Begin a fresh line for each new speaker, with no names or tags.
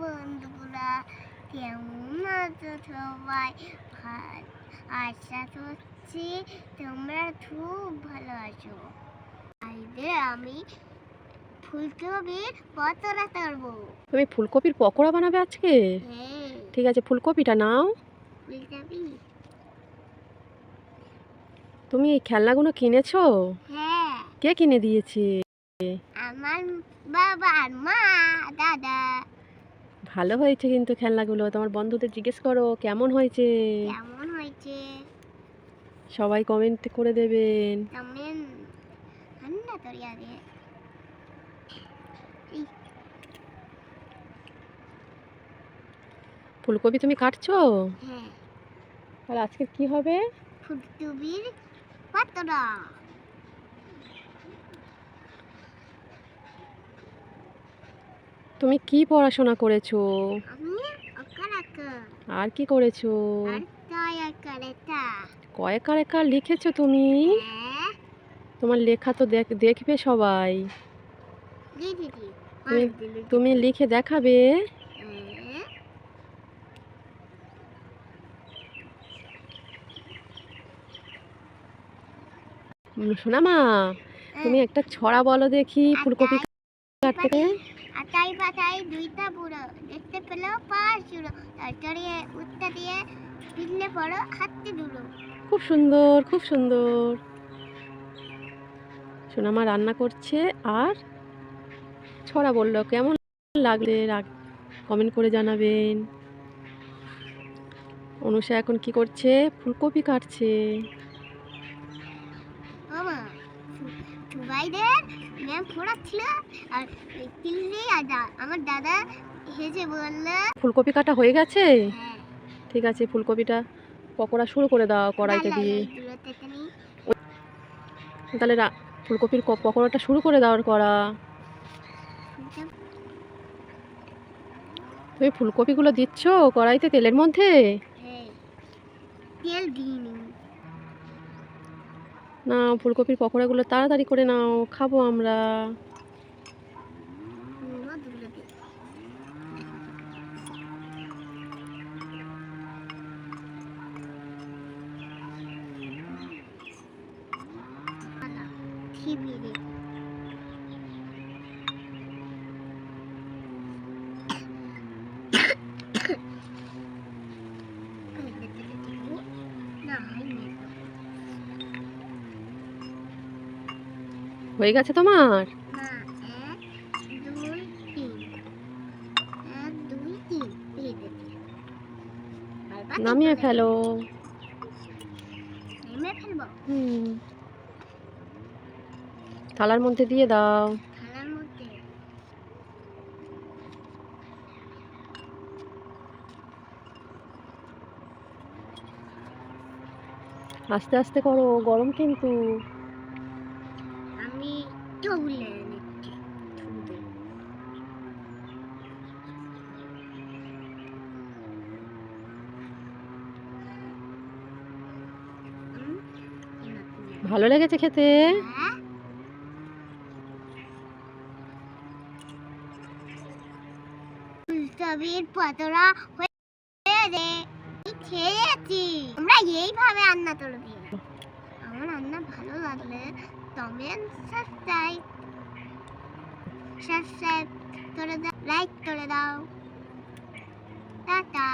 বন্ধুরা কেমন আছো সবাই? আশা করছি তোমরা খুব ভালো আছো। আজকে আমি ফুলকপির পকোড়া করবো।
তুমি ফুলকপির পকোড়া বানাবে আজকে?
হ্যাঁ।
ঠিক আছে, ফুলকপিটা নাও।
ফুলকপি?
তুমি এই খেলনাগুলো কিনেছো?
হ্যাঁ।
কে কিনে দিয়েছে?
আমার বাবা আর মা, দাদা।
ভালো হয়েছে কিন্তু খেলনাগুলো। তোমার বন্ধুদের জিজ্ঞেস করো কেমন হয়েছে।
কেমন হয়েছে
সবাই কমেন্ট করে দেবেন।
কমেন্ট ঠান্ডা তরিয়া দিয়ে।
ফুলকপি তুমি কাটছো?
হ্যাঁ।
আর আজকে কি হবে?
ফুলকপির পকোড়া।
তুমি কি পড়াশোনা করেছো?
আমি অকারাকা
আর কি করেছো?
আর কায়াকারেটা।
কয়েকার একা লিখেছো তুমি?
হ্যাঁ।
তোমার লেখা তো দেখবে সবাই।
দিদি
তুমি লিখে দেখাবে?
হ্যাঁ।
শোনা মা, তুমি একটা ছড়া বলো দেখি ফুলকপি কাটতে।
আটাই পাতাই দুইটা বুড়ো, দেখতে পেলেও পাঁচ জুড়ো, তরকারি উত্তা দিয়ে পিছলে পড়ো হাতে দুটো।
খুব সুন্দর, খুব সুন্দর। সোনামা রান্না করছে আর ছড়া বললো। কেমন লাগলে কমেন্ট করে জানাবেন। অনুষা এখন কি করছে? ফুলকপি কাটছে।
মামা সুবাইদের ম্যাম পড়াচ্ছিল আর তিল্লি আর আমার দাদা হেসে বললো
ফুলকপি কাটা হয়ে গেছে?
হ্যাঁ।
ঠিক আছে, ফুলকপিটা পকোড়া শুরু করে দাও কড়াইতে দিয়ে। তাহলে ফুলকপির পকোড়াটা শুরু করে দাও করা। তুমি ফুলকপিগুলো দিচ্ছ কড়াইতে তেলের মধ্যে?
তেল দিইনি।
না, ফুলকপির পকোড়াগুলো তাড়াতাড়ি করে নাও, খাবো আমরা। হয়ে গেছে তোমার? নামিয়ে ফেলো। থালার মধ্যে দিয়ে দাও। আস্তে আস্তে করো, গরম কিন্তু।
আমি
ভালো লেগেছে খেতে?
ফুলকপির পকোড়া হয়ে খেয়েছি। আমরা এইভাবে রান্না করবি। আমার রান্না ভালো লাগলে কমেন্ট সাবস্ক্রাইব করে দাও, লাইক করে দাও। টাটা।